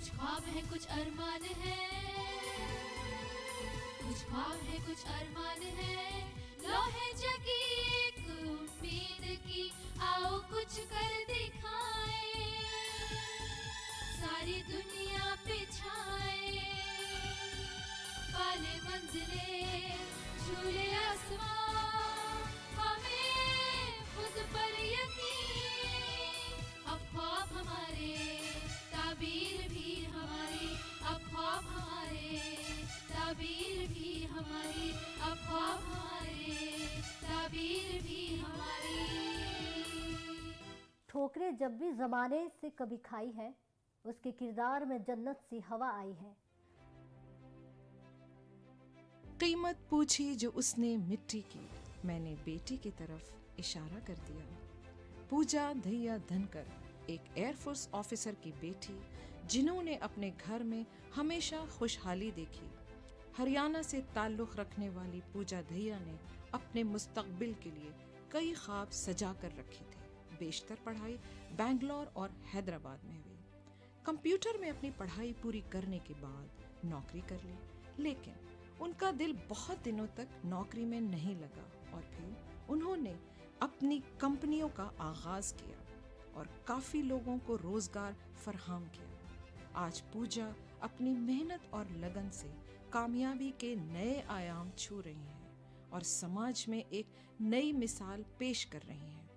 कुछ ख्वाब है कुछ अरमान है, कुछ ख्वाब है कुछ अरमान है, लो है जगी एक उम्मीद की, आओ कुछ कर दिखाए, सारी दुनिया पे छाए, पाले मंजिले झूले आसमां, हमें खुद पर यकीन, अब ख्वाब हमारे ताबीर भी हमारी, अब ख्वाब हमारे ताबीर भी हमारी, अब ख्वाब हमारे ताबीर भी हमारी। ठोकरें जब भी ज़माने से कभी खाई है, उसके किरदार में जन्नत सी हवा आई है। कीमत पूछी जो उसने मिट्टी की, मैंने बेटी की तरफ इशारा कर दिया। पूजा दहिया धनकर एक एयरफोर्स ऑफिसर की बेटी, जिन्होंने अपने घर में हमेशा खुशहाली देखी। हरियाणा से ताल्लुक़ रखने वाली पूजा दहिया ने अपने मुस्तकबिल के लिए कई ख्वाब सजा कर रखे थे। बेशतर पढ़ाई बेंगलोर और हैदराबाद में हुई। कंप्यूटर में अपनी पढ़ाई पूरी करने के बाद नौकरी कर ली, लेकिन उनका दिल बहुत दिनों तक नौकरी में नहीं लगा और फिर उन्होंने अपनी कंपनियों का आगाज किया और काफी लोगों को रोजगार फराहम किया। आज पूजा अपनी मेहनत और लगन से कामयाबी के नए आयाम छू रही हैं और समाज में एक नई मिसाल पेश कर रही हैं।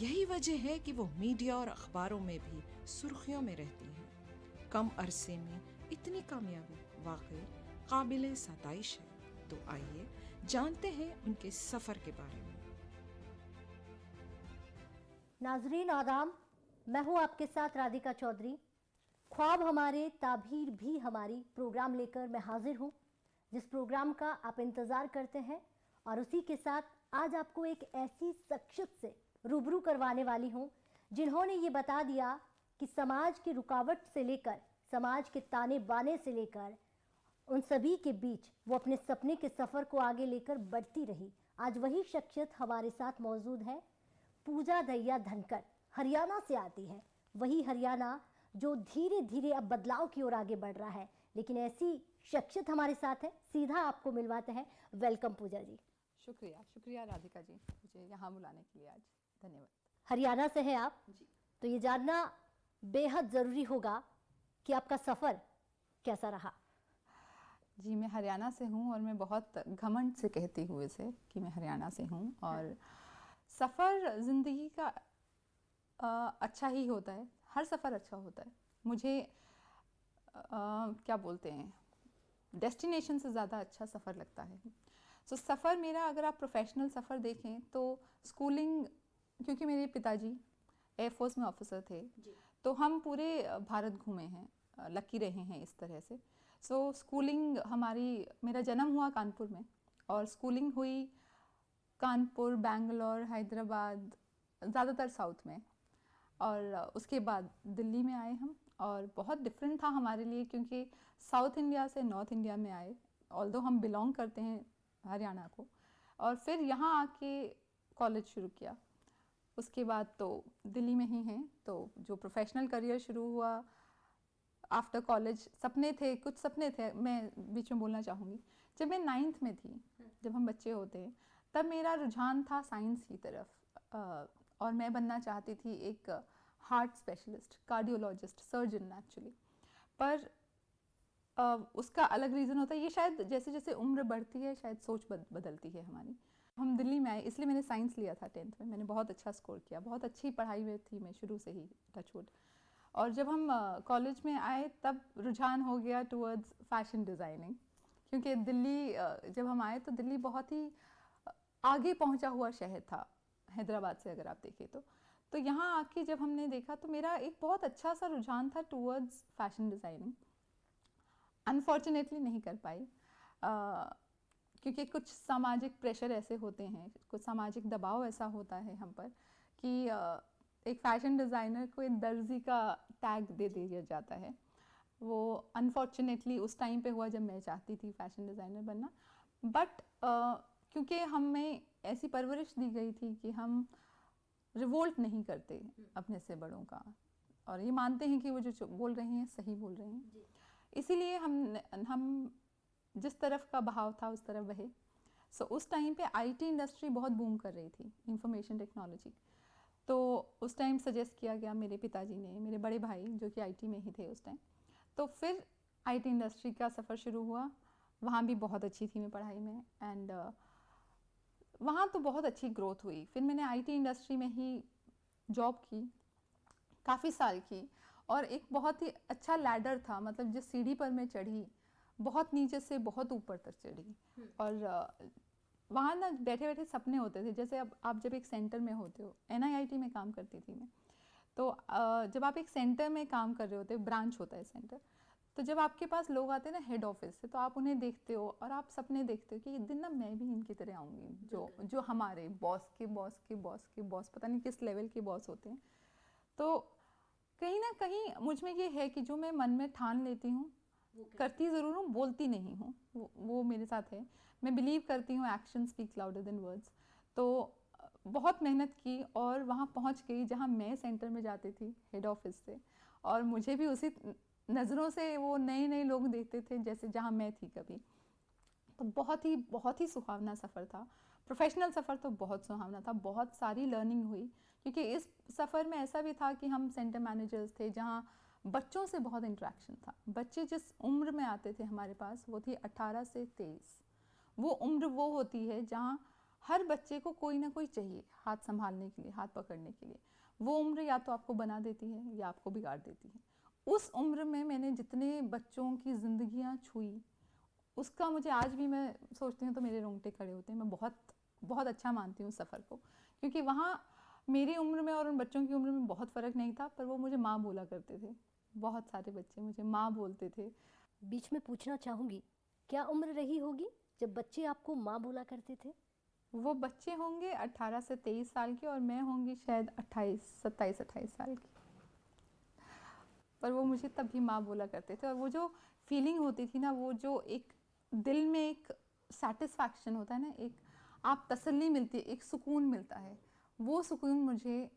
यही वजह है कि वो मीडिया और अखबारों में भी सुर्खियों में रहती हैं। कम अरसे में इतनी कामयाबी वाकई काबिले सताइश है। तो आइए जानते हैं उनके सफर के बारे में। नाजरीन आदाम, मैं हूं आपके साथ राधिका चौधरी। ख्वाब हमारे ताबीर भी हमारी प्रोग्राम लेकर मैं हाजिर हूं, जिस प्रोग्राम का आप इंतज़ार करते हैं। और उसी के साथ आज आपको एक ऐसी शख्सियत से रूबरू करवाने वाली हूं, जिन्होंने ये बता दिया कि समाज की रुकावट से लेकर, समाज के ताने बाने से लेकर, उन सभी के बीच वो अपने सपने के सफ़र को आगे लेकर बढ़ती रही। आज वही शख्सियत हमारे साथ मौजूद है। पूजा दहिया धनकर हरियाणा से आती है, वही हरियाणा जो धीरे धीरे अब बदलाव की ओर आगे बढ़ रहा है। लेकिन ऐसी शख्सियत हमारे साथ है, सीधा आपको मिलवाते हैं। वेलकम पूजा जी। शुक्रिया राधिका जी, मुझे यहाँ बुलाने के लिए आज धन्यवाद। हरियाणा से हैं आप जी। तो ये जानना बेहद ज़रूरी होगा कि आपका सफ़र कैसा रहा। जी, मैं हरियाणा से हूँ और मैं बहुत घमंड से कहती हूँ इसे कि मैं हरियाणा से हूँ। और सफ़र ज़िंदगी का अच्छा ही होता है, हर सफ़र अच्छा होता है। मुझे क्या बोलते हैं, डेस्टिनेशन से ज़्यादा अच्छा सफ़र लगता है। सो सफ़र मेरा, अगर आप प्रोफेशनल सफ़र देखें तो स्कूलिंग, क्योंकि मेरे पिताजी एयरफोर्स में ऑफिसर थे, तो हम पूरे भारत घूमे हैं, लकी रहे हैं इस तरह से। सो स्कूलिंग हमारी, मेरा जन्म हुआ कानपुर में और स्कूलिंग हुई कानपुर, बेंगलोर, हैदराबाद, ज़्यादातर साउथ में। और उसके बाद दिल्ली में आए हम, और बहुत डिफरेंट था हमारे लिए क्योंकि साउथ इंडिया से नॉर्थ इंडिया में आए, ऑल्दो हम बिलोंग करते हैं हरियाणा को। और फिर यहाँ आके कॉलेज शुरू किया। उसके बाद तो दिल्ली में ही हैं। तो जो प्रोफेशनल करियर शुरू हुआ आफ्टर कॉलेज, सपने थे, कुछ सपने थे, मैं बीच में बोलना चाहूँगी। जब मैं 9th में थी, जब हम बच्चे होते हैं, तब मेरा रुझान था साइंस की तरफ, और मैं बनना चाहती थी एक heart specialist, cardiologist, surgeon actually. पर उसका अलग रीज़न होता है, ये शायद जैसे जैसे उम्र बढ़ती है शायद सोच बदलती है हमारी। हम दिल्ली में आए, इसलिए मैंने साइंस लिया था 10th में। मैंने बहुत अच्छा स्कोर किया, बहुत अच्छी पढ़ाई में थी मैं शुरू से ही, टचवुड। और जब हम कॉलेज में आए तब रुझान हो गया टुवर्ड्स फैशन डिज़ाइनिंग, क्योंकि दिल्ली, जब हम आए तो दिल्ली बहुत ही आगे पहुंचा हुआ शहर था हैदराबाद से, अगर आप देखें तो यहाँ आके जब हमने देखा तो मेरा एक बहुत अच्छा सा रुझान था टुवर्ड्स फैशन डिज़ाइनिंग। अनफॉर्चुनेटली नहीं कर पाई, क्योंकि कुछ सामाजिक प्रेशर ऐसे होते हैं, कुछ सामाजिक दबाव ऐसा होता है हम पर कि एक फ़ैशन डिज़ाइनर को एक दर्जी का टैग दे दिया जाता है। वो अनफॉर्चुनेटली उस टाइम पे हुआ जब मैं चाहती थी फ़ैशन डिज़ाइनर बनना। बट क्योंकि हमें ऐसी परवरिश दी गई थी कि हम रिवोल्ट नहीं करते अपने से बड़ों का, और ये मानते हैं कि वो जो बोल रही हैं सही बोल रही हैं। इसीलिए हम जिस तरफ का बहाव था उस तरफ बहे। सो उस टाइम पे आईटी इंडस्ट्री बहुत बूम कर रही थी, इंफॉर्मेशन टेक्नोलॉजी। तो उस टाइम सजेस्ट किया गया मेरे पिताजी ने, मेरे बड़े भाई जो कि आईटी में ही थे उस टाइम। तो फिर आईटी इंडस्ट्री का सफ़र शुरू हुआ। वहाँ भी बहुत अच्छी थी मैं पढ़ाई में, एंड वहाँ तो बहुत अच्छी ग्रोथ हुई। फिर मैंने आईटी इंडस्ट्री में ही जॉब की, काफ़ी साल की, और एक बहुत ही अच्छा लैडर था, मतलब जिस सीढ़ी पर मैं चढ़ी, बहुत नीचे से बहुत ऊपर तक चढ़ी। और वहाँ ना बैठे बैठे सपने होते थे। जैसे अब आप जब एक सेंटर में होते हो, एनआईआईटी में काम करती थी मैं, तो जब आप एक सेंटर में काम कर रहे होते हो, ब्रांच होता है सेंटर, तो जब आपके पास लोग आते हैं ना हेड ऑफिस से, तो आप उन्हें देखते हो और आप सपने देखते हो कि एक दिन ना मैं भी इनकी तरह आऊँगी, जो हमारे बॉस के बॉस के बॉस के बॉस, पता नहीं किस लेवल के बॉस होते हैं। तो कहीं ना कहीं मुझ में ये है कि जो मैं मन में ठान लेती हूँ, करती ज़रूर हूँ, बोलती नहीं हूँ, वो मेरे साथ है। मैं बिलीव करती हूँ action speak louder than words. तो बहुत मेहनत की और वहाँ पहुँच गई जहाँ मैं सेंटर में जाती थी हेड ऑफिस से, और मुझे भी उसी नज़रों से वो नए नए लोग देखते थे जैसे जहाँ मैं थी कभी। तो बहुत ही सुहावना सफ़र था। प्रोफेशनल सफ़र तो बहुत सुहावना था, बहुत सारी लर्निंग हुई, क्योंकि इस सफ़र में ऐसा भी था कि हम सेंटर मैनेजर्स थे जहाँ बच्चों से बहुत इंटरेक्शन था। बच्चे जिस उम्र में आते थे हमारे पास, वो थी 18 से 23। वो उम्र वो होती है जहाँ हर बच्चे को कोई ना कोई चाहिए हाथ संभालने के लिए, हाथ पकड़ने के लिए। वो उम्र या तो आपको बना देती है या आपको बिगाड़ देती है। उस उम्र में मैंने जितने बच्चों की ज़िंदगियाँ छुई, उसका मुझे आज भी मैं सोचती हूँ तो मेरे रोंगटे खड़े होते हैं। मैं बहुत अच्छा मानती हूँ सफ़र को, क्योंकि वहाँ मेरी उम्र में और उन बच्चों की उम्र में बहुत फ़र्क नहीं था, पर वो मुझे माँ बोला करते थे। बहुत सारे बच्चे मुझे माँ बोलते थे। बीच में पूछना चाहूँगी, क्या उम्र रही होगी जब बच्चे आपको माँ बोला करते थे? वो बच्चे होंगे 18 से 23 साल के, और मैं होंगी शायद 27-28 साल की, पर वो मुझे तभी माँ बोला करते थे। और वो जो फीलिंग होती थी ना, वो जो एक दिल में एक सेटिस्फैक्शन होता है ना, एक आप तसल्ली मिलती है, एक सुकून मिलता है, वो सुकून मुझे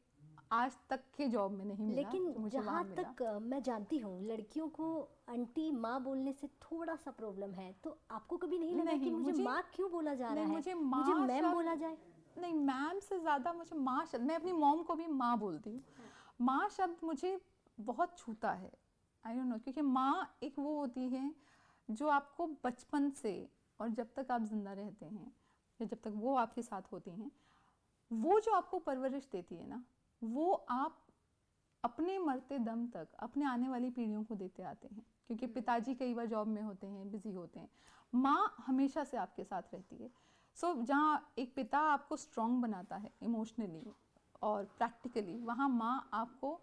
आज तक के जॉब में नहीं मिला। लेकिन जो मुझे वहाँ जहाँ मिला। तक मैं जानती हूँ, लड़कियों को आंटी माँ बोलने से थोड़ा सा प्रॉब्लम है, तो आपको कभी नहीं लगा कि मुझे माँ क्यों बोला जा रहा है, मुझे मैम शब्द- बोला जाए? नहीं, मैम से ज़्यादा मुझे माँ शब्द, मैं अपनी मॉम को भी माँ बोलती हूँ। माँ शब्द मुझे बहुत छूता है, आई डोंट नो, क्योंकि माँ एक वो होती है जो आपको बचपन से, और जब तक आप जिंदा रहते हैं या जब तक वो आपके साथ होती हैं, वो जो आपको परवरिश देती है ना, वो आप अपने मरते दम तक अपने आने वाली पीढ़ियों को देते आते हैं। क्योंकि पिताजी कई बार जॉब में होते हैं, बिजी होते हैं, माँ हमेशा से आपके साथ रहती है। सो जहाँ एक पिता आपको स्ट्रॉन्ग बनाता है इमोशनली और प्रैक्टिकली, वहाँ माँ आपको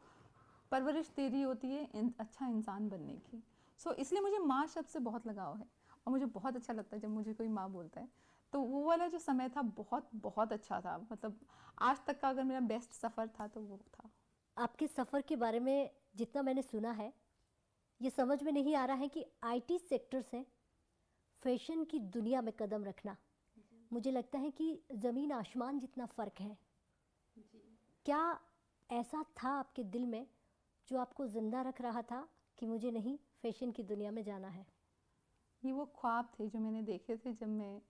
परवरिश दे रही होती है अच्छा इंसान बनने की। सो इसलिए मुझे माँ शब्द से बहुत लगाव है, और मुझे बहुत अच्छा लगता है जब मुझे कोई माँ बोलता है। तो वो वाला जो समय था बहुत अच्छा था। मतलब आज तक का अगर मेरा बेस्ट सफ़र था तो वो था। आपके सफ़र के बारे में जितना मैंने सुना है, ये समझ में नहीं आ रहा है कि आईटी सेक्टर से फैशन की दुनिया में कदम रखना, मुझे लगता है कि ज़मीन आसमान जितना फ़र्क है। क्या ऐसा था आपके दिल में जो आपको ज़िंदा रख रहा था कि मुझे नहीं, फैशन की दुनिया में जाना है? ये वो ख्वाब थे जो मैंने देखे थे जब मैं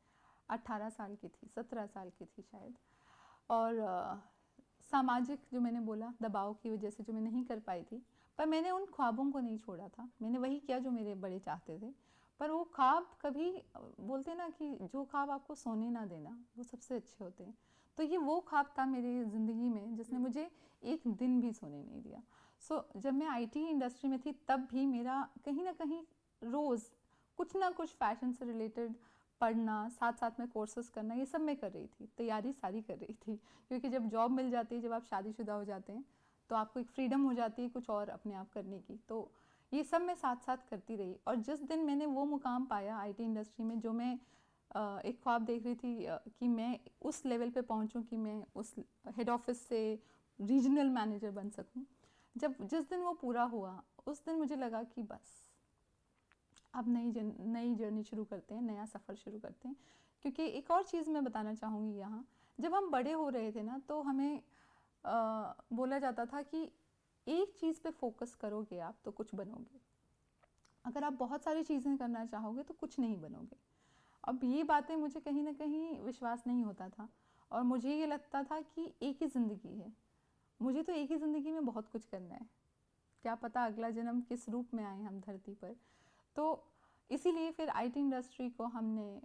18 साल की थी, 17 साल की थी शायद। और सामाजिक जो मैंने बोला दबाव की वजह से जो मैं नहीं कर पाई थी, पर मैंने उन ख्वाबों को नहीं छोड़ा था। मैंने वही किया जो मेरे बड़े चाहते थे। पर वो ख्वाब कभी, बोलते ना कि जो ख्वाब आपको सोने ना देना, वो सबसे अच्छे होते हैं। तो ये वो ख्वाब था मेरी ज़िंदगी में जिसने मुझे एक दिन भी सोने नहीं दिया। सो जब मैं आईटी इंडस्ट्री में थी तब भी मेरा कहीं ना कहीं रोज़ कुछ ना कुछ फैशन से रिलेटेड पढ़ना, साथ साथ में कोर्सेज करना, ये सब मैं कर रही थी, तैयारी सारी कर रही थी। क्योंकि जब जॉब मिल जाती है, जब आप शादीशुदा हो जाते हैं, तो आपको एक फ्रीडम हो जाती है कुछ और अपने आप करने की। तो ये सब मैं साथ साथ करती रही। और जिस दिन मैंने वो मुकाम पाया आईटी इंडस्ट्री में, जो मैं एक ख्वाब देख रही थी कि मैं उस लेवल पे पहुंचूं कि मैं उस हेड ऑफिस से रीजनल मैनेजर बन सकूं, जिस दिन वो पूरा हुआ, उस दिन मुझे लगा कि बस अब नई जर्नी शुरू करते हैं, नया सफ़र शुरू करते हैं। क्योंकि एक और चीज़ मैं बताना चाहूँगी यहाँ, जब हम बड़े हो रहे थे ना, तो हमें बोला जाता था कि एक चीज़ पे फोकस करोगे आप तो कुछ बनोगे। अगर आप बहुत सारी चीज़ें करना चाहोगे तो कुछ नहीं बनोगे। अब ये बातें मुझे कहीं ना कहीं विश्वास नहीं होता था और मुझे ये लगता था कि एक ही ज़िंदगी है, मुझे तो एक ही ज़िंदगी में बहुत कुछ करना है, क्या पता अगला जन्म किस रूप में आए हम धरती पर। तो इसीलिए फिर आईटी इंडस्ट्री को हमने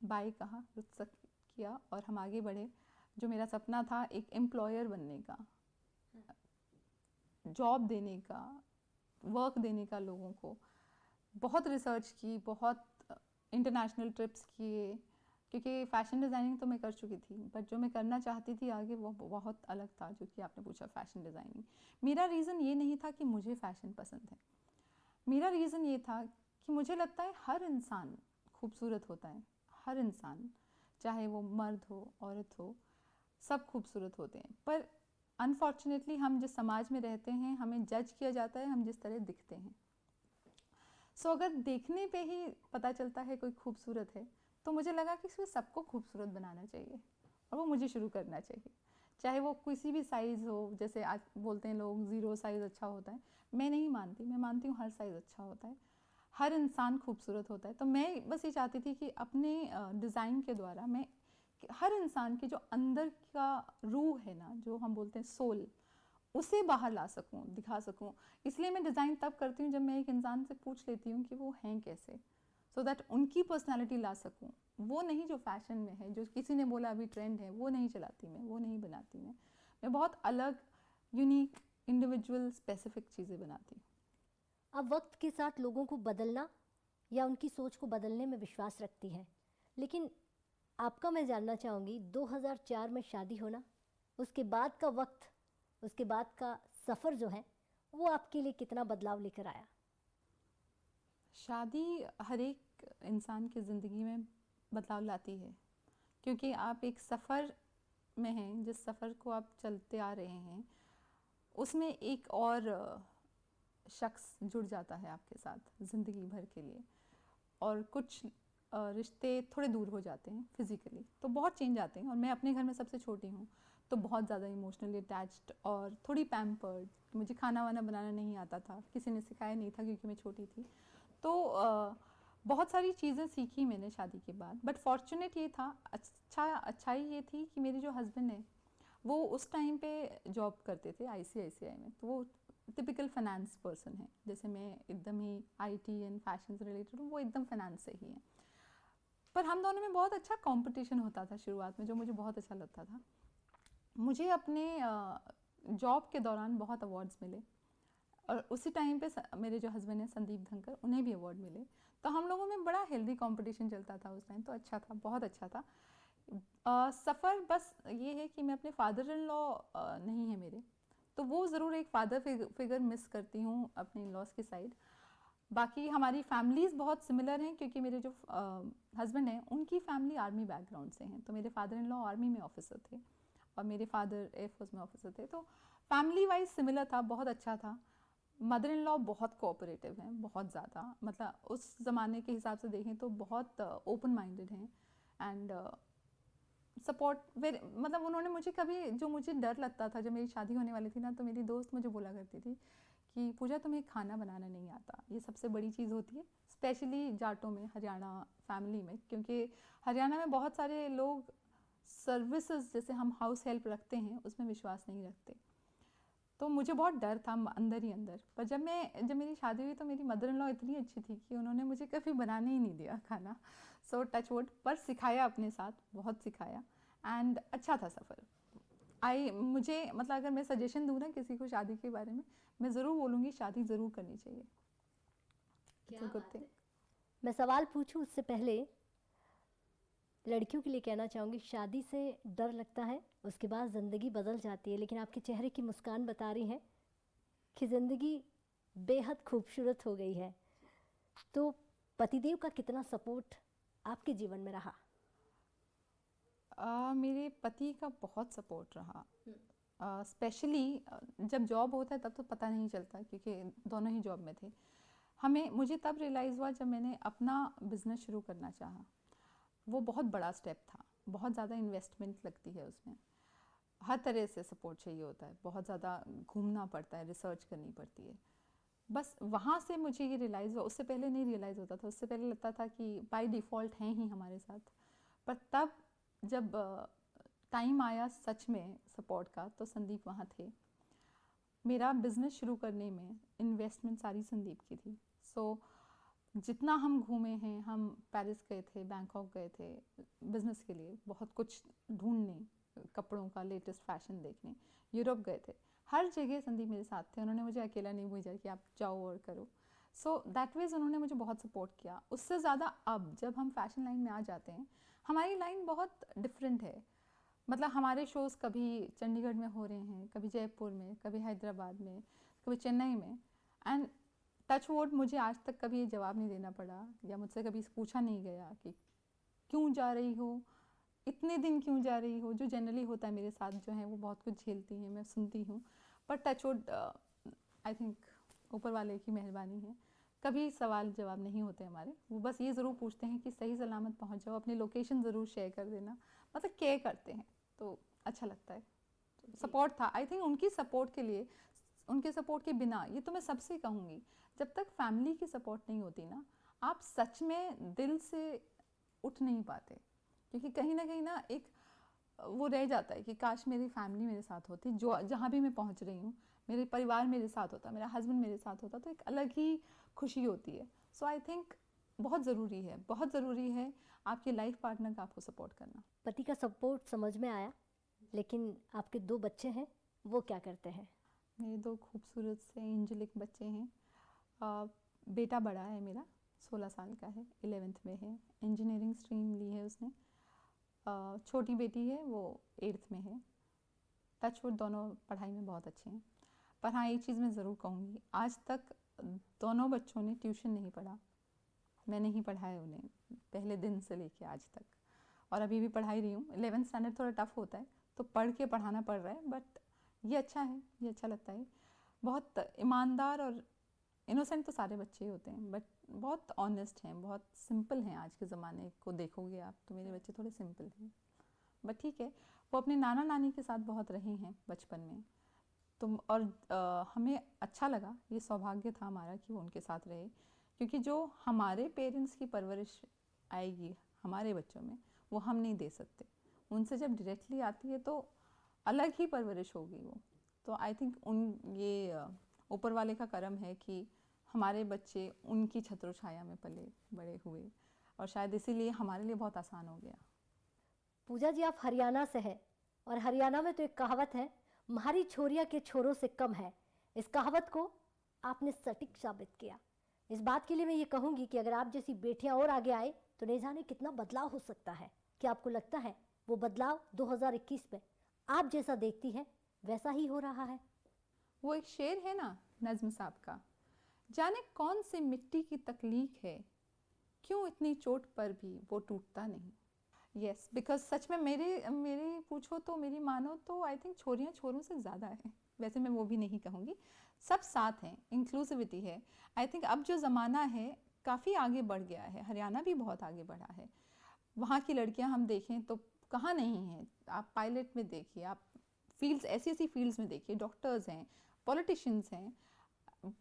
बाय कहा, रुखसत किया और हम आगे बढ़े। जो मेरा सपना था एक एम्प्लॉयर बनने का, जॉब देने का, वर्क देने का लोगों को, बहुत रिसर्च की, बहुत इंटरनेशनल ट्रिप्स किए, क्योंकि फ़ैशन डिज़ाइनिंग तो मैं कर चुकी थी, बट जो मैं करना चाहती थी आगे वो बहुत अलग था। जो कि आपने पूछा फ़ैशन डिज़ाइनिंग, मेरा रीज़न ये नहीं था कि मुझे फ़ैशन पसंद है, मेरा रीज़न ये था कि मुझे लगता है हर इंसान खूबसूरत होता है, हर इंसान, चाहे वो मर्द हो औरत हो, सब खूबसूरत होते हैं। पर अनफॉर्चुनेटली हम जिस समाज में रहते हैं हमें जज किया जाता है हम जिस तरह दिखते हैं। सो अगर देखने पे ही पता चलता है कोई खूबसूरत है तो मुझे लगा कि इसमें सबको खूबसूरत बनाना चाहिए और वो मुझे शुरू करना चाहिए, चाहे वो किसी भी साइज़ हो। जैसे आज बोलते हैं लोग 0 साइज़ अच्छा होता है, मैं नहीं मानती, मैं मानती हूँ हर साइज़ अच्छा होता है, हर इंसान खूबसूरत होता है। तो मैं बस ये चाहती थी कि अपने डिज़ाइन के द्वारा मैं हर इंसान के जो अंदर का रूह है ना, जो हम बोलते हैं सोल, उसे बाहर ला सकूं, दिखा सकूं। इसलिए मैं डिज़ाइन तब करती हूँ जब मैं एक इंसान से पूछ लेती हूँ कि वो हैं कैसे, सो दैट उनकी पर्सनालिटी ला सकूं। वो नहीं जो फैशन में है, जो किसी ने बोला अभी ट्रेंड है, वो नहीं चलाती मैं, वो नहीं बनाती मैं बहुत अलग, यूनिक, इंडिविजुअल, स्पेसिफिक चीज़ें बनाती हूँ। अब वक्त के साथ लोगों को बदलना या उनकी सोच को बदलने में विश्वास रखती है, लेकिन आपका मैं जानना चाहूँगी 2004 में शादी होना, उसके बाद का वक्त, उसके बाद का सफ़र जो है वो आपके लिए कितना बदलाव लेकर आया? शादी हर एक इंसान की ज़िंदगी में बदलाव लाती है, क्योंकि आप एक सफ़र में हैं, जिस सफ़र को आप चलते आ रहे हैं उसमें एक और शख्स जुड़ जाता है आपके साथ ज़िंदगी भर के लिए, और कुछ रिश्ते थोड़े दूर हो जाते हैं फिज़िकली, तो बहुत चेंज आते हैं। और मैं अपने घर में सबसे छोटी हूँ तो बहुत ज़्यादा इमोशनली अटैच्ड और थोड़ी पैम्पर्ड। मुझे खाना वाना बनाना नहीं आता था, किसी ने सिखाया नहीं था क्योंकि मैं छोटी थी। तो बहुत सारी चीज़ें सीखी मैंने शादी के बाद। बट फॉर्चुनेट ये था, अच्छाई ये थी कि मेरे जो हस्बैंड है वो उस टाइम पे जॉब करते थे ICICI में, तो वो टिपिकल फाइनेंस पर्सन है, जैसे मैं एकदम ही IT एंड फैशन से रिलेटेड हूँ, वो एकदम फाइनेंस से ही है। पर हम दोनों में बहुत अच्छा कंपटीशन होता था शुरुआत में, जो मुझे बहुत अच्छा लगता था। मुझे अपने जॉब के दौरान बहुत अवार्ड्स मिले, और उसी टाइम पे मेरे जो हस्बैंड हैं संदीप धनकर, उन्हें भी अवार्ड मिले। तो हम लोगों में बड़ा हेल्दी कंपटीशन चलता था उस टाइम, तो अच्छा था, बहुत अच्छा था। सफ़र बस ये है कि मैं अपने फादर इन लॉ नहीं है मेरे, तो वो ज़रूर एक फादर फिगर मिस करती हूँ अपने इन लॉज की साइड। बाकी हमारी फैमिलीज़ बहुत सिमिलर हैं, क्योंकि मेरे जो हस्बैंड हैं उनकी फैमिली आर्मी बैकग्राउंड से हैं। तो मेरे फादर इन लॉ आर्मी में ऑफिसर थे और मेरे फादर एयरफोर्स में ऑफिसर थे, तो फैमिली वाइज सिमिलर था, बहुत अच्छा था। मदर इन लॉ बहुत कोऑपरेटिव हैं, बहुत ज़्यादा, मतलब उस ज़माने के हिसाब से देखें तो बहुत ओपन माइंडेड हैं एंड सपोर्ट वेरी, मतलब उन्होंने मुझे कभी, जो मुझे डर लगता था जब मेरी शादी होने वाली थी ना, तो मेरी दोस्त मुझे बोला करती थी कि पूजा तुम्हें खाना बनाना नहीं आता, ये सबसे बड़ी चीज़ होती है, स्पेशली जाटों में, हरियाणा फैमिली में, क्योंकि हरियाणा में बहुत सारे लोग सर्विसेज जैसे हम हाउस हेल्प रखते हैं उसमें विश्वास नहीं रखते। तो मुझे बहुत डर था अंदर ही अंदर। पर जब मेरी शादी हुई तो मेरी मदर इन लॉ इतनी अच्छी थी कि उन्होंने मुझे कभी बनाने ही नहीं दिया खाना, सो टच वुड, पर सिखाया अपने साथ, बहुत सिखाया एंड अच्छा था सफ़र। मुझे मतलब अगर मैं सजेशन दूँ ना किसी को शादी के बारे में, मैं ज़रूर बोलूँगी शादी ज़रूर करनी चाहिए। क्या बात है। मैं सवाल पूछूं उससे पहले लड़कियों के लिए कहना चाहूँगी, शादी से डर लगता है, उसके बाद ज़िंदगी बदल जाती है, लेकिन आपके चेहरे की मुस्कान बता रही है कि ज़िंदगी बेहद खूबसूरत हो गई है। तो पतिदेव का कितना सपोर्ट आपके जीवन में रहा? मेरे पति का बहुत सपोर्ट रहा, स्पेशली जब जॉब होता है तब तो पता नहीं चलता क्योंकि दोनों ही जॉब में थे। मुझे तब रियलाइज़ हुआ जब मैंने अपना बिज़नेस शुरू करना चाहा। वो बहुत बड़ा स्टेप था, बहुत ज़्यादा इन्वेस्टमेंट लगती है उसमें। हर तरह से सपोर्ट चाहिए होता है, बहुत ज़्यादा घूमना पड़ता है, रिसर्च करनी पड़ती है। बस वहाँ से मुझे ये रियलाइज़ हुआ, उससे पहले नहीं रियलाइज़ होता था, उससे पहले लगता था कि बाय डिफ़ॉल्ट हैं ही हमारे साथ। पर तब जब टाइम आया सच में सपोर्ट का, तो संदीप वहाँ थे। मेरा बिज़नेस शुरू करने में इन्वेस्टमेंट सारी संदीप की थी। सो जितना हम घूमे हैं, हम पेरिस गए थे, बैंकॉक गए थे बिज़नेस के लिए, बहुत कुछ ढूंढने, कपड़ों का लेटेस्ट फैशन देखने, यूरोप गए थे, हर जगह संदीप मेरे साथ थे। उन्होंने मुझे अकेला नहीं भेजा कि आप जाओ और करो। सो दैट वेज उन्होंने मुझे बहुत सपोर्ट किया। उससे ज़्यादा अब जब हम फैशन लाइन में आ जाते हैं, हमारी लाइन बहुत डिफरेंट है। मतलब हमारे शोज़ कभी चंडीगढ़ में हो रहे हैं, कभी जयपुर में, कभी हैदराबाद में, कभी चेन्नई में। एंड टच वुड मुझे आज तक कभी ये जवाब नहीं देना पड़ा, या मुझसे कभी पूछा नहीं गया कि क्यों जा रही हो, इतने दिन क्यों जा रही हो। जो जनरली होता है मेरे साथ जो है वो बहुत कुछ झेलती हैं, मैं सुनती हूँ। पर टच वुड आई थिंक ऊपर वाले की मेहरबानी है, कभी सवाल जवाब नहीं होते हमारे। वो बस ये ज़रूर पूछते हैं कि सही सलामत पहुँच जाओ, अपनी लोकेशन ज़रूर शेयर कर देना, मतलब केयर करते हैं, तो अच्छा लगता है। सपोर्ट था, आई थिंक उनकी सपोर्ट के लिए, उनके सपोर्ट के बिना, ये तो मैं सबसे कहूँगी, जब तक फैमिली की सपोर्ट नहीं होती ना, आप सच में दिल से उठ नहीं पाते। क्योंकि कहीं ना एक वो रह जाता है कि काश मेरी फैमिली मेरे साथ होती, जो जहाँ भी मैं पहुँच रही हूँ, मेरे परिवार मेरे साथ होता, मेरा हस्बैंड मेरे साथ होता, तो एक अलग ही खुशी होती है। सो आई थिंक बहुत ज़रूरी है, बहुत ज़रूरी है आपके लाइफ पार्टनर का आपको सपोर्ट करना। पति का सपोर्ट समझ में आया, लेकिन आपके 2 बच्चे हैं, वो क्या करते हैं? मेरे 2 खूबसूरत से एंजेलिक बच्चे हैं। बेटा बड़ा है मेरा, 16 साल का है, 11th में है, इंजीनियरिंग स्ट्रीम ली है उसने। छोटी बेटी है, वो 8th में है। टच वुड दोनों पढ़ाई में बहुत अच्छे हैं। पर हाँ, एक चीज़ मैं ज़रूर कहूँगी, आज तक दोनों बच्चों ने ट्यूशन नहीं पढ़ा, मैंने ही पढ़ाया उन्हें, पहले दिन से लेके आज तक, और अभी भी पढ़ा ही रही हूँ। 11th स्टैंडर्ड थोड़ा टफ होता है, तो पढ़ के पढ़ाना पड़ रहा है, बट ये अच्छा है, ये अच्छा लगता है। बहुत ईमानदार और इनोसेंट तो सारे बच्चे ही होते हैं, बट बहुत ऑनेस्ट हैं, बहुत सिंपल हैं। आज के ज़माने को देखोगे आप तो मेरे बच्चे थोड़े सिंपल हैं, बट ठीक है। वो अपने नाना नानी के साथ बहुत रहे हैं बचपन में, तो और हमें अच्छा लगा, ये सौभाग्य था हमारा कि वो उनके साथ रहे। क्योंकि जो हमारे पेरेंट्स की परवरिश आएगी हमारे बच्चों में, वो हम नहीं दे सकते। उनसे जब डायरेक्टली आती है तो अलग ही परवरिश होगी वो। तो आई थिंक ये ऊपर वाले का करम है कि हमारे बच्चे उनकी छत्र छाया में पले बड़े हुए, और शायद इसीलिए हमारे लिए बहुत आसान हो गया। पूजा जी, आप हरियाणा से हैं, और हरियाणा में तो एक कहावत है, म्हारी छोरिया के छोरों से कम है। इस कहावत को आपने सटीक साबित किया। इस बात के लिए मैं ये कहूँगी कि अगर आप जैसी बेटियां और आगे आए तो नहीं जाने कितना बदलाव हो सकता है। क्या आपको लगता है वो बदलाव 2021 में आप जैसा देखती है वैसा ही हो रहा है? वो एक शेर है ना नज़्म साहब का, जाने कौन सी मिट्टी की तकलीफ है, क्यों इतनी चोट पर भी वो टूटता नहीं। यस, बिकॉज सच में मेरे पूछो तो, मेरी मानो तो आई थिंक छोरियाँ छोरों से ज़्यादा है। वैसे मैं वो भी नहीं कहूँगी, सब साथ हैं, इंक्लूसिविटी है। आई थिंक अब जो ज़माना है काफ़ी आगे बढ़ गया है, हरियाणा भी बहुत आगे बढ़ा है। वहाँ की लड़कियाँ हम देखें तो कहाँ नहीं हैं। आप पायलट में देखिए, आप फील्ड्स, ऐसी ऐसी फील्ड्स में देखिए, डॉक्टर्स हैं, पॉलिटिशियंस हैं,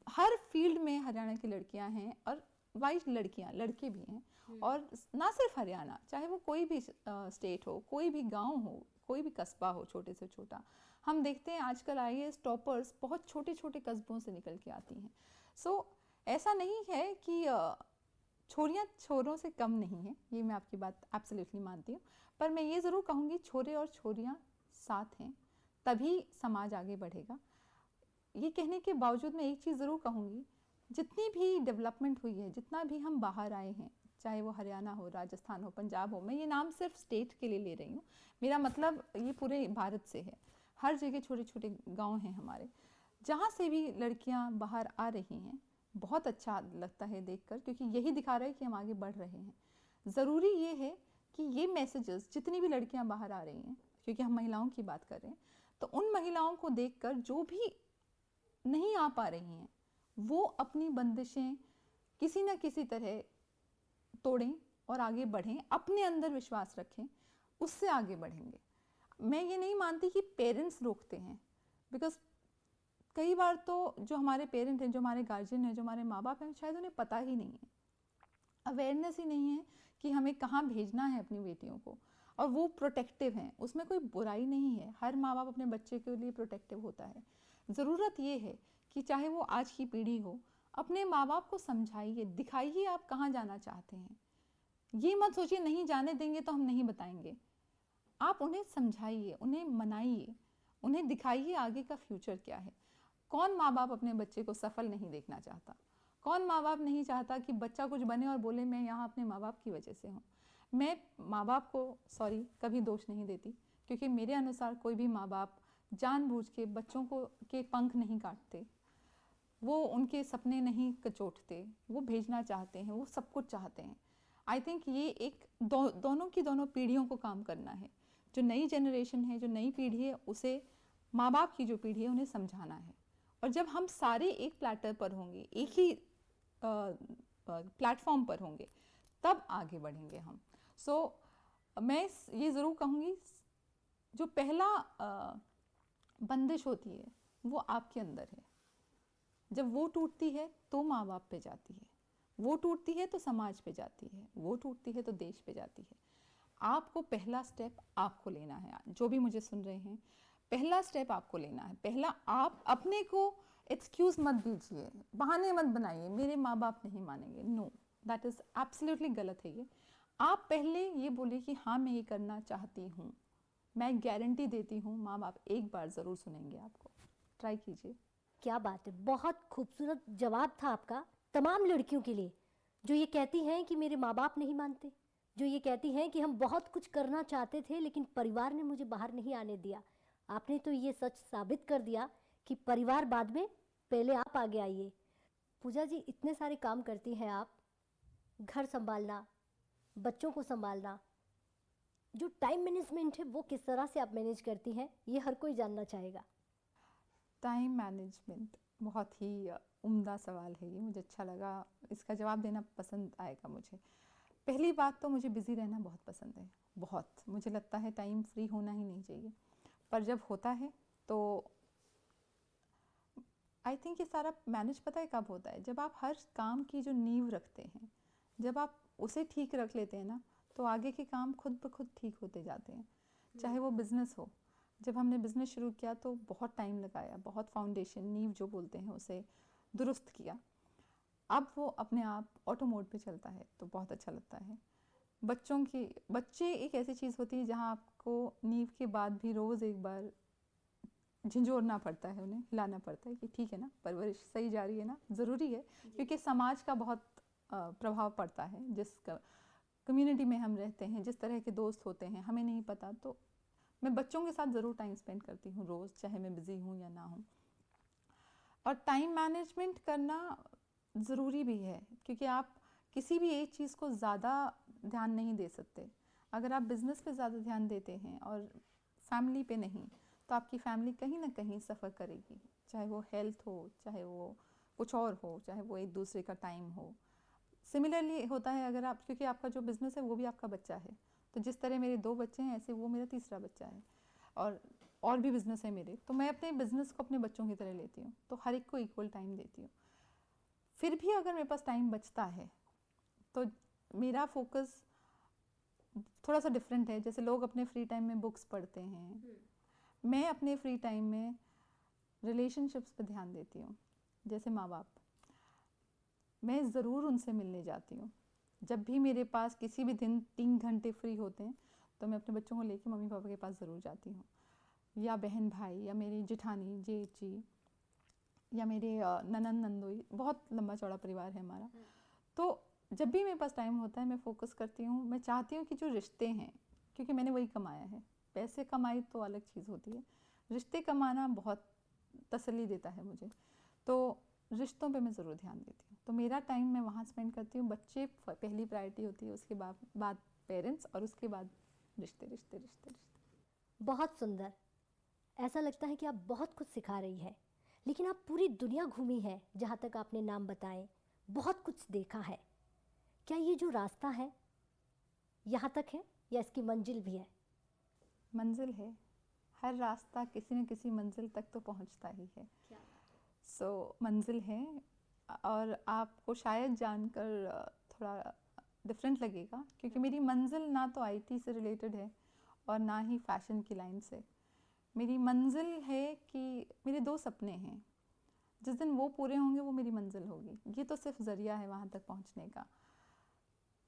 हर फील्ड में हरियाणा की लड़कियाँ हैं, और वाइट लड़कियाँ, लड़के भी हैं। और ना सिर्फ हरियाणा, चाहे वो कोई भी स्टेट हो, कोई भी गांव हो, कोई भी कस्बा हो, छोटे से छोटा, हम देखते हैं आजकल IAS टॉपर्स बहुत छोटे छोटे कस्बों से निकल के आती हैं। सो ऐसा नहीं है कि छोरियाँ छोरों से कम नहीं हैं, ये मैं आपकी बात एब्सोल्युटली मानती हूँ। पर मैं ये ज़रूर कहूँगी, छोरे और छोरियाँ साथ हैं तभी समाज आगे बढ़ेगा। ये कहने के बावजूद मैं एक चीज़ ज़रूर कहूँगी, जितनी भी डेवलपमेंट हुई है, जितना भी हम बाहर आए हैं, चाहे वो हरियाणा हो, राजस्थान हो, पंजाब हो, मैं ये नाम सिर्फ स्टेट के लिए ले रही हूँ, मेरा मतलब ये पूरे भारत से है। हर जगह छोटे छोटे गांव हैं हमारे, जहाँ से भी लड़कियाँ बाहर आ रही हैं, बहुत अच्छा लगता है देखकर, क्योंकि यही दिखा रहा है कि हम आगे बढ़ रहे हैं। ज़रूरी ये है कि ये मैसेजेस, जितनी भी लड़कियाँ बाहर आ रही हैं, क्योंकि हम महिलाओं की बात कर रहे हैं, तो उन महिलाओं को देखकर जो भी नहीं आ पा रही हैं, वो अपनी बंदिशें किसी न किसी तरह तोड़ें और आगे बढ़ें, अपने अंदर विश्वास रखें, उससे आगे बढ़ेंगे। मैं ये नहीं मानती कि पेरेंट्स रोकते हैं, बिकॉज कई बार तो जो हमारे पेरेंट हैं, जो हमारे गार्जियन हैं, जो हमारे माँ बाप हैं, शायद उन्हें पता ही नहीं है, अवेयरनेस ही नहीं है कि हमें कहाँ भेजना है अपनी बेटियों को, और वो प्रोटेक्टिव हैं, उसमें कोई बुराई नहीं है। हर माँ बाप अपने बच्चे के लिए प्रोटेक्टिव होता है। ज़रूरत ये है कि चाहे वो आज की पीढ़ी हो, अपने माँ बाप को समझाइए, दिखाइए आप कहाँ जाना चाहते हैं। ये मत सोचिए नहीं जाने देंगे तो हम नहीं बताएंगे। आप उन्हें समझाइए, उन्हें मनाइए, उन्हें दिखाइए आगे का फ्यूचर क्या है। कौन माँ बाप अपने बच्चे को सफल नहीं देखना चाहता? कौन माँ बाप नहीं चाहता कि बच्चा कुछ बने और बोले मैं यहाँ अपने माँ बाप की वजह से हूँ। मैं माँ बाप को कभी दोष नहीं देती, क्योंकि मेरे अनुसार कोई भी माँ बाप जानबूझ के बच्चों को के पंख नहीं काटते, वो उनके सपने नहीं कचोटते, वो भेजना चाहते हैं, वो सब कुछ चाहते हैं। आई थिंक ये एक दोनों की दोनों पीढ़ियों को काम करना है। जो नई जनरेशन है, जो नई पीढ़ी है, उसे माँ बाप की जो पीढ़ी है उन्हें समझाना है। और जब हम सारे एक प्लेटर पर होंगे, एक ही प्लेटफॉर्म पर होंगे, तब आगे बढ़ेंगे हम। मैं ये ज़रूर कहूँगी, जो पहला बंदिश होती है वो आपके अंदर है। जब वो टूटती है तो माँ बाप पे जाती है, वो टूटती है तो समाज पे जाती है, वो टूटती है तो देश पे जाती है। आपको पहला स्टेप आपको लेना है। जो भी मुझे सुन रहे हैं, पहला स्टेप आपको लेना है। पहला आप अपने को एक्सक्यूज मत दीजिए, बहाने मत बनाइए, मेरे माँ बाप नहीं मानेंगे। नो, दैट इज़ एब्सोल्युटली गलत है ये। आप पहले ये बोलिए कि हाँ मैं ये करना चाहती हूँ। मैं गारंटी देती हूँ माँ बाप एक बार ज़रूर सुनेंगे आपको। ट्राई कीजिए। क्या बात है, बहुत खूबसूरत जवाब था आपका तमाम लड़कियों के लिए जो ये कहती हैं कि मेरे माँ बाप नहीं मानते, जो ये कहती हैं कि हम बहुत कुछ करना चाहते थे लेकिन परिवार ने मुझे बाहर नहीं आने दिया। आपने तो ये सच साबित कर दिया कि परिवार बाद में, पहले आप आगे आइए। पूजा जी, इतने सारे काम करती हैं आप, घर संभालना, बच्चों को संभालना, जो टाइम मैनेजमेंट है वो किस तरह से आप मैनेज करती हैं, ये हर कोई जानना चाहेगा। टाइम मैनेजमेंट बहुत ही उम्दा सवाल है ये, मुझे अच्छा लगा, इसका जवाब देना पसंद आएगा मुझे। पहली बात तो मुझे बिज़ी रहना बहुत पसंद है, बहुत। मुझे लगता है टाइम फ्री होना ही नहीं चाहिए, पर जब होता है तो आई थिंक ये सारा मैनेज पता है कब होता है, जब आप हर काम की जो नींव रखते हैं, जब आप उसे ठीक रख लेते हैं ना, तो आगे के काम खुद ब खुद ठीक होते जाते हैं। चाहे वो बिज़नेस हो, जब हमने बिज़नेस शुरू किया तो बहुत टाइम लगाया, बहुत फाउंडेशन, नींव जो बोलते हैं, उसे दुरुस्त किया। अब वो अपने आप ऑटो मोड पे चलता है तो बहुत अच्छा लगता है। बच्चे एक ऐसी चीज़ होती है जहाँ आपको नींव के बाद भी रोज़ एक बार झिंझोरना पड़ता है, उन्हें हिलाना पड़ता है कि ठीक है ना, परवरिश सही जा रही है ना। ज़रूरी है, क्योंकि समाज का बहुत प्रभाव पड़ता है। जिस कम्युनिटी में हम रहते हैं, जिस तरह के दोस्त होते हैं, हमें नहीं पता। तो मैं बच्चों के साथ ज़रूर टाइम स्पेंड करती हूँ रोज़, चाहे मैं बिज़ी हूँ या ना हूँ। और टाइम मैनेजमेंट करना ज़रूरी भी है, क्योंकि आप किसी भी एक चीज़ को ज़्यादा ध्यान नहीं दे सकते। अगर आप बिज़नेस पे ज़्यादा ध्यान देते हैं और फैमिली पे नहीं, तो आपकी फैमिली कहीं ना कहीं सफ़र करेगी, चाहे वो हेल्थ हो, चाहे वो कुछ और हो, चाहे वो एक दूसरे का टाइम हो। सिमिलरली होता है अगर आप, क्योंकि आपका जो बिज़नेस है वो भी आपका बच्चा है, तो जिस तरह मेरे 2 बच्चे हैं, ऐसे वो मेरा तीसरा बच्चा है। और भी बिज़नेस है मेरे, तो मैं अपने बिज़नेस को अपने बच्चों की तरह लेती हूँ, तो हर एक को इक्वल टाइम देती हूँ। फिर भी अगर मेरे पास टाइम बचता है तो मेरा फोकस थोड़ा सा डिफरेंट है। जैसे लोग अपने फ्री टाइम में बुक्स पढ़ते हैं, मैं अपने फ्री टाइम में रिलेशनशिप्स पे ध्यान देती हूँ। जैसे माँ बाप, मैं ज़रूर उनसे मिलने जाती हूँ। जब भी मेरे पास किसी भी दिन 3 घंटे फ्री होते हैं तो मैं अपने बच्चों को लेके मम्मी पापा के पास ज़रूर जाती हूँ, या बहन भाई, या मेरी जेठानी जेठ जी, या मेरे ननंद नंदोई। बहुत लंबा चौड़ा परिवार है हमारा। तो जब भी मेरे पास टाइम होता है मैं फ़ोकस करती हूँ। मैं चाहती हूँ कि जो रिश्ते हैं, क्योंकि मैंने वही कमाया है, पैसे कमाई तो अलग चीज़ होती है, रिश्ते कमाना बहुत तसल्ली देता है मुझे। तो रिश्तों पे मैं ज़रूर ध्यान देती हूँ, तो मेरा टाइम मैं वहाँ स्पेंड करती हूँ। बच्चे पहली प्रायोरिटी होती है, उसके बाद पेरेंट्स, और उसके बाद रिश्ते रिश्ते रिश्ते रिश्ते। बहुत सुंदर। ऐसा लगता है कि आप बहुत कुछ सिखा रही है, लेकिन आप पूरी दुनिया घूमी है, जहाँ तक आपने नाम बताए, बहुत कुछ देखा है। क्या ये जो रास्ता है यहाँ तक है या इसकी मंजिल भी है? मंजिल है, हर रास्ता किसी न किसी मंजिल तक तो पहुंचता ही है। सो मंजिल है, और आपको शायद जानकर थोड़ा डिफरेंट लगेगा, क्योंकि मेरी मंजिल ना तो आईटी से रिलेटेड है और ना ही फैशन की लाइन से। मेरी मंजिल है कि मेरे 2 सपने हैं, जिस दिन वो पूरे होंगे वो मेरी मंजिल होगी। ये तो सिर्फ ज़रिया है वहाँ तक पहुँचने का।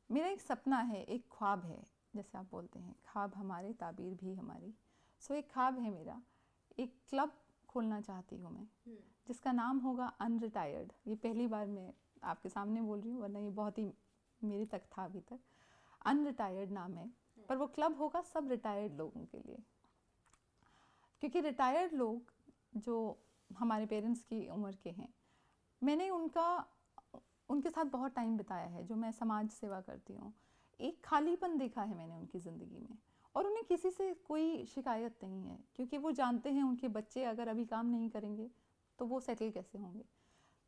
मेरा एक सपना है, एक ख्वाब है, जैसे आप बोलते हैं ख्वाब हमारे ताबीर भी हमारी। सो एक ख्वाब है मेरा, एक क्लब खोलना चाहती हूँ मैं, जिसका नाम होगा अनरिटायर्ड। ये पहली बार मैं आपके सामने बोल रही हूँ, वरना ये बहुत ही मेरे तक था अभी तक। अनरिटायर्ड नाम है, पर वो क्लब होगा सब रिटायर्ड लोगों के लिए, क्योंकि रिटायर्ड लोग जो हमारे पेरेंट्स की उम्र के हैं, मैंने उनके साथ बहुत टाइम बिताया है, जो मैं समाज सेवा करती हूँ। एक खालीपन देखा है मैंने उनकी ज़िंदगी में, और उन्हें किसी से कोई शिकायत नहीं है, क्योंकि वो जानते हैं उनके बच्चे अगर अभी काम नहीं करेंगे तो वो सेटल कैसे होंगे।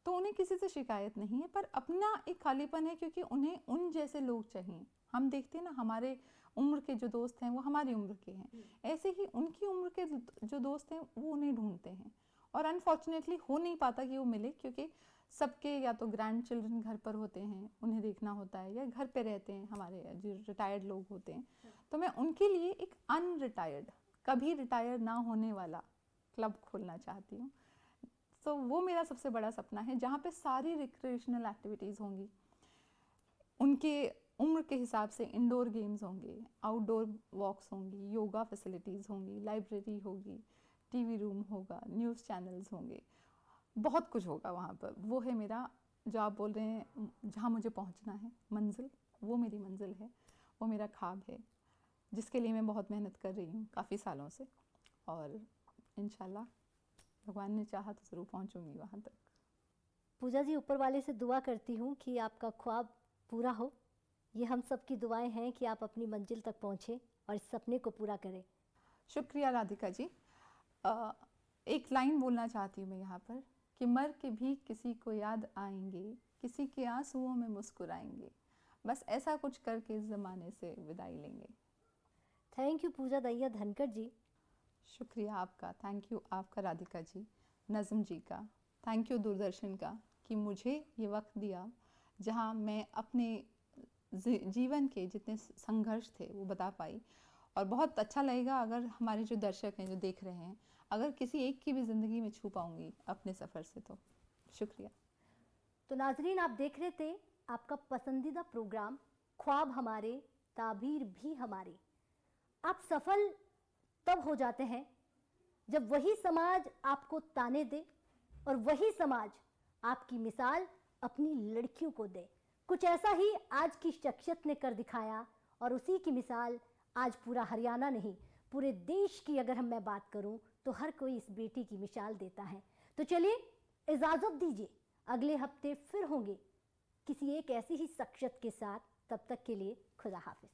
तो उन्हें किसी से शिकायत नहीं है, पर अपना एक खालीपन है, क्योंकि उन्हें उन जैसे लोग चाहिए। हम देखते हैं ना, हमारे उम्र के जो दोस्त हैं वो हमारी उम्र के हैं, ऐसे ही उनकी उम्र के जो दोस्त हैं वो उन्हें ढूंढते हैं, और अनफॉर्चुनेटली हो नहीं पाता कि वो मिले, क्योंकि सबके या तो ग्रैंड चिल्ड्रन घर पर होते हैं, उन्हें देखना होता है, या घर पे रहते हैं हमारे जो रिटायर्ड लोग होते हैं। तो मैं उनके लिए एक अनरिटायर्ड, कभी रिटायर ना होने वाला क्लब खोलना चाहती हूँ। तो वो मेरा सबसे बड़ा सपना है, जहाँ पे सारी रिक्रिएशनल एक्टिविटीज़ होंगी, उनके उम्र के हिसाब से इंडोर गेम्स होंगे, आउटडोर वॉक्स होंगी, योगा फैसिलिटीज़ होंगी, लाइब्रेरी होगी, टीवी रूम होगा, न्यूज़ चैनल्स होंगे, बहुत कुछ होगा वहाँ पर। वो है मेरा, जो आप बोल रहे हैं जहाँ मुझे पहुँचना है मंजिल, वो मेरी मंजिल है, वो मेरा ख्वाब है, जिसके लिए मैं बहुत मेहनत कर रही हूँ काफ़ी सालों से, और इंशाल्लाह भगवान ने चाहा तो ज़रूर पहुँचूंगी वहाँ तक। पूजा जी, ऊपर वाले से दुआ करती हूँ कि आपका ख्वाब पूरा हो। ये हम सब की दुआएं हैं कि आप अपनी मंजिल तक पहुँचें और इस सपने को पूरा करें। शुक्रिया राधिका जी। एक लाइन बोलना चाहती हूँ मैं यहाँ पर, कि मर के भी किसी को याद आएंगे, किसी के आंसुओं में मुस्कुराएंगे, बस ऐसा कुछ करके इस ज़माने से विदाई लेंगे। थैंक यू पूजा दैया धनखड़ जी। शुक्रिया आपका, थैंक यू आपका राधिका जी, नज़म जी का, थैंक यू दूरदर्शन का, कि मुझे ये वक्त दिया जहाँ मैं अपने जीवन के जितने संघर्ष थे वो बता पाई। और बहुत अच्छा लगेगा अगर हमारे जो दर्शक हैं, जो देख रहे हैं, अगर किसी एक की भी ज़िंदगी में छू पाऊँगी अपने सफ़र से, तो शुक्रिया। तो नाजरीन, आप देख रहे थे आपका पसंदीदा प्रोग्राम ख्वाब हमारे ताबीर भी हमारी। आप सफल तब हो जाते हैं जब वही समाज आपको ताने दे और वही समाज आपकी मिसाल अपनी लड़कियों को दे। कुछ ऐसा ही आज की शख्सियत ने कर दिखाया, और उसी की मिसाल आज पूरा हरियाणा नहीं, पूरे देश की अगर मैं बात करूं तो हर कोई इस बेटी की मिसाल देता है। तो चलिए इजाज़त दीजिए, अगले हफ्ते फिर होंगे किसी एक ऐसी ही शख्सियत के साथ। तब तक के लिए खुदा हाफिज।